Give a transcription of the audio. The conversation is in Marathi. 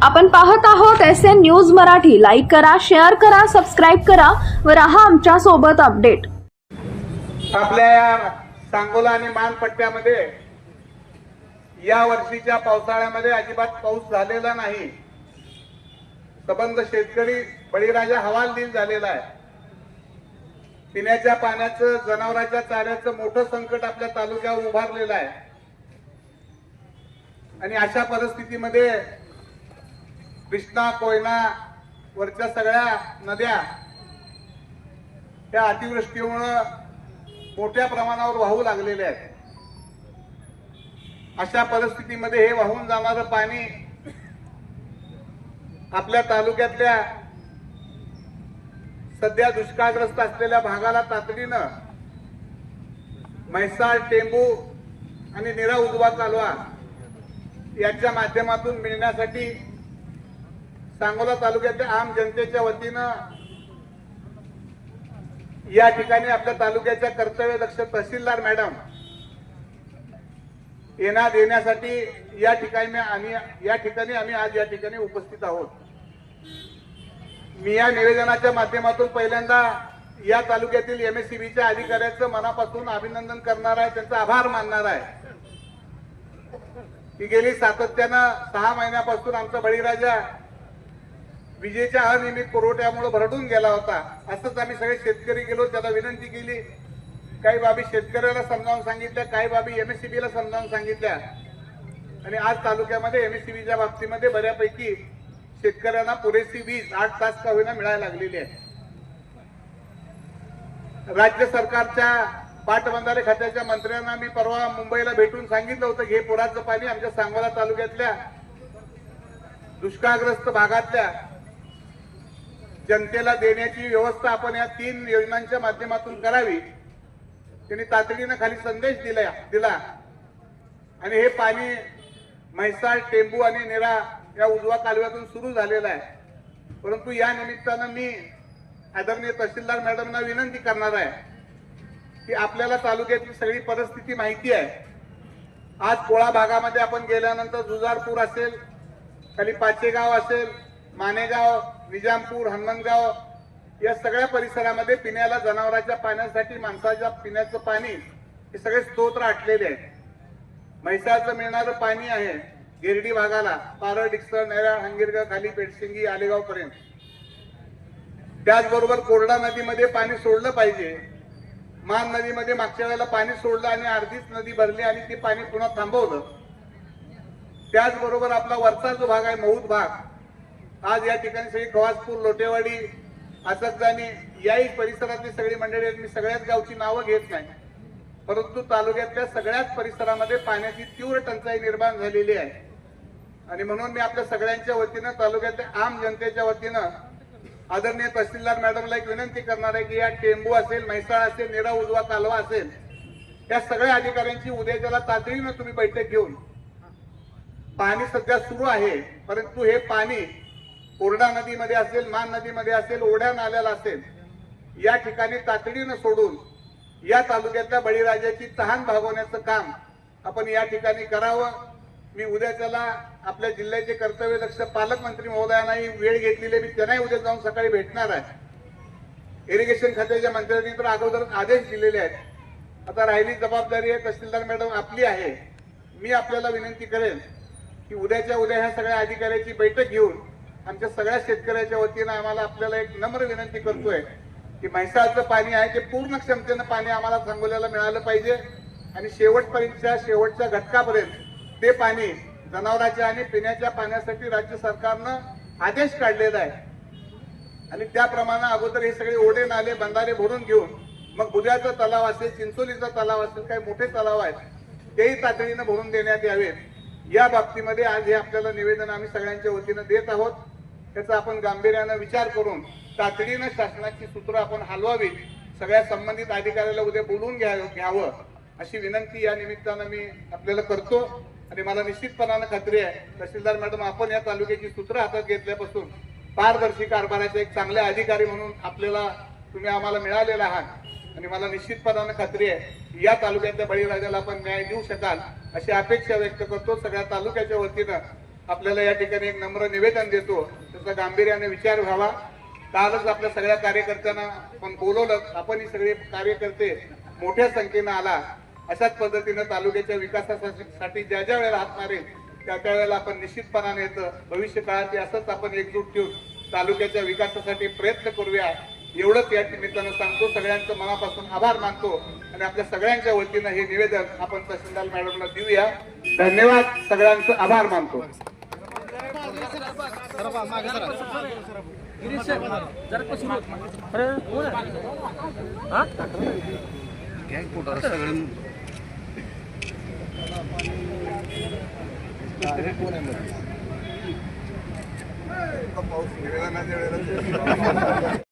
आपण पाहत आहोत SN न्यूज मराठी। लाईक करा, शेअर करा, सबस्क्राइब करा व रहा आमच्या सोबत अपडेट। आपल्या या सांगोला आणि मानपट्ट्यामध्ये या वर्षीच्या पावसाळ्यामध्ये अजिबात पाऊस झालेला नाही। सबंध शेतकरी बळीराजा हवालदिल झालेला आहे। पिण्याच्या पाण्याचं, जनावरांच्या चाऱ्याचं मोठं संकट आपल्या तालुक्यावर उभारलेलं आहे। आणि अशा परिस्थितीमध्ये कृष्णा, कोयना वरच्या सगळ्या नद्या त्या अतिवृष्टीमुळे मोठ्या प्रमाणावर वाहू लागलेल्या आहेत। अशा परिस्थितीमध्ये हे वाहून जाणारं पाणी आपल्या तालुक्यातल्या सध्या दुष्काळग्रस्त असलेल्या भागाला तातडीनं म्हैसाळ, टेंबू आणि निरा उजवा कालवा याच्या माध्यमातून मिळण्यासाठी सांगोला तालुक्याच्या आम जनतेच्या वतीनं या ठिकाणी आपल्या तालुक्याच्या कर्तव्यदक्ष तहसीलदार मॅडम येणार देण्यासाठी या ठिकाणी आम्ही आज या ठिकाणी उपस्थित आहोत। मी या निवेदनाच्या माध्यमातून पहिल्यांदा या तालुक्यातील MSCBच्या अधिकाऱ्यांचं मनापासून अभिनंदन करणार आहे, त्यांचा आभार मानणार आहे की गेली सातत्यानं 6 महिन्यापासून आमचा बळीराजा विजेच्या अनियमित पुरवठ्यामुळे भरडून गेला होता। असंच आम्ही सगळे शेतकरी गेलो, त्याला विनंती केली, काही बाबी शेतकऱ्याला समजावून सांगितल्या, काही बाबी MSCBला समजावून सांगितल्या आणि आज तालुक्यामध्ये MSCBच्या बाबतीमध्ये बऱ्यापैकी शेतकऱ्यांना पुरेशी वीज 8 तास का होईना मिळायला लागलेली आहे। राज्य सरकारच्या पाटबंधारे खात्याच्या मंत्र्यांना मी परवा मुंबईला भेटून सांगितलं होतं की हे पुराचं पाणी आमच्या सांगोला तालुक्यातल्या दुष्काळग्रस्त भागातल्या जनतेला देण्याची व्यवस्था आपण या 3 योजनांच्या माध्यमातून करावी। त्यांनी तातडीनं खाली संदेश दिला आणि हे पाणी म्हैसाळ, टेंबू आणि निरा या उजवा कालव्यातून सुरू झालेला आहे। परंतु या निमित्तानं मी आदरणीय तहसीलदार मॅडमना विनंती करणार आहे की आपल्याला तालुक्यातली सगळी परिस्थिती माहिती आहे। आज पोळा भागामध्ये आपण गेल्यानंतर जुजारपूर असेल, खाली पाचेगाव असेल, मानेगाव, निजामपूर, हनुमंतगाव या सगळ्या परिसरामध्ये पिण्याला, जनावरांच्या पाण्यासाठी, माणसाच्या पिण्याचं पाणी हे सगळे स्तोत्र आटलेले आहेत। म्हैसाळचं मिळणारं पाणी आहे गिरडी भागाला, पारळ, डिक्सळ, नेराळ, हंगीरगाव, खाली पेटशिंगी, आलेगाव पर्यंत। त्याचबरोबर कोरडा नदीमध्ये पाणी सोडलं पाहिजे। मान नदीमध्ये मागच्या वेळेला पाणी सोडलं आणि अर्धीच नदी भरली आणि ते पाणी पुन्हा थांबवलं। त्याचबरोबर आपला वरचा जो भाग आहे मौद भाग, आज या ठिकाणी सगळी खवासपूर, लोटेवाडी, आसकजानी याही परिसरातली सगळी मंडळी आहेत। मी सगळ्याच गावची नावं घेत नाही, परंतु तालुक्यातल्या सगळ्याच परिसरामध्ये पाण्याची तीव्र टंचाई निर्माण झालेली आहे। आणि म्हणून मी आपल्या सगळ्यांच्या वतीनं, तालुक्यातल्या आम जनतेच्या वतीनं आदरणीय तहसीलदार मॅडमला एक विनंती करणार आहे की या टेंबू असेल, म्हैसाळ असेल, निरा उजवा कालवा असेल, या सगळ्या अधिकाऱ्यांची उद्या त्याला तातडीनं तुम्ही बैठक घेऊन, पाणी सध्या सुरू आहे परंतु हे पाणी कोरडा नदीमध्ये असेल, मान नदीमध्ये असेल, ओढ्या नाल्याला असेल, या ठिकाणी तातडीनं सोडून या तालुक्यातल्या बळीराजाची तहान भागवण्याचं काम आपण या ठिकाणी करावं। मी उद्या त्याला आपल्या जिल्ह्याचे कर्तव्यदक्ष पालकमंत्री महोदयांनाही वेळ घेतलेली, मी त्यांनाही उद्या जाऊन सकाळी भेटणार आहे। इरिगेशन खात्याच्या मंत्र्यांनी तर अगोदर आदेश दिलेले आहेत। आता राहिली जबाबदारी आहे तहसीलदार मॅडम आपली आहे। मी आपल्याला विनंती करेन की उद्याच्या उद्या ह्या सगळ्या अधिकाऱ्याची बैठक घेऊन आमच्या सगळ्या शेतकऱ्याच्या वतीनं आपल्याला एक नम्र विनंती करतोय की म्हैसाळचं पाणी आहे ते पूर्ण क्षमतेनं पाणी आम्हाला सांगोल्याला मिळालं पाहिजे आणि शेवटच्या घटकापर्यंत ते पाणी जनावरांच्या आणि पिण्याच्या पाण्यासाठी राज्य सरकारनं आदेश काढलेला आहे। आणि त्याप्रमाणे अगोदर हे सगळे ओढे, नाले, बंधारे भरून घेऊन मग बुध्याचा तलाव असेल, चिंचोलीचा तलाव असेल, काही मोठे तलाव आहेत तेही तातडीनं भरून देण्यात यावेत। या बाबतीमध्ये आज हे आपल्याला निवेदन आम्ही सगळ्यांच्या वतीनं देत आहोत। त्याचा आपण गांभीर्यानं विचार करून तातडीनं शासनाची सूत्र आपण हलवावी, सगळ्या संबंधित अधिकाऱ्याला उद्या बोलवून घ्यावं अशी विनंती या निमित्तानं मी आपल्याला करतो। आणि मला निश्चितपणानं खात्री आहे तहसीलदार मॅडम आपण या तालुक्याची सूत्र हातात घेतल्यापासून पारदर्शी कारभाराचे एक चांगले अधिकारी म्हणून तुम्ही आम्हाला मिळालेला आहात आणि मला निश्चितपणानं खात्री आहे या तालुक्यातल्या बळीराजाला आपण न्याय देऊ शकाल अशी अपेक्षा व्यक्त करतो। सगळ्या तालुक्याच्या वतीनं आपल्याला या ठिकाणी एक नम्र निवेदन देतो, त्याचा गांभीर्याने विचार व्हावा. कालच आपल्या सगळ्या कार्यकर्त्यांना आपण बोलवलं, आपण ही सगळे कार्यकर्ते मोठ्या संख्येनं आला. अशाच पद्धतीनं तालुक्याच्या विकासासाठी ज्या ज्या वेळेला हात मारेल त्या वेळेला आपण निश्चितपणाने भविष्य काळात असंच आपण एकजूट ठेवून तालुक्याच्या विकासासाठी प्रयत्न करूया, एवढंच या निमित्तानं सांगतो. सगळ्यांचं मनापासून आभार मानतो आणि आपल्या सगळ्यांच्या वतीनं हे निवेदन आपण तहसीलदार मॅडमला देऊया. धन्यवाद, सगळ्यांचं आभार मानतो. पाऊस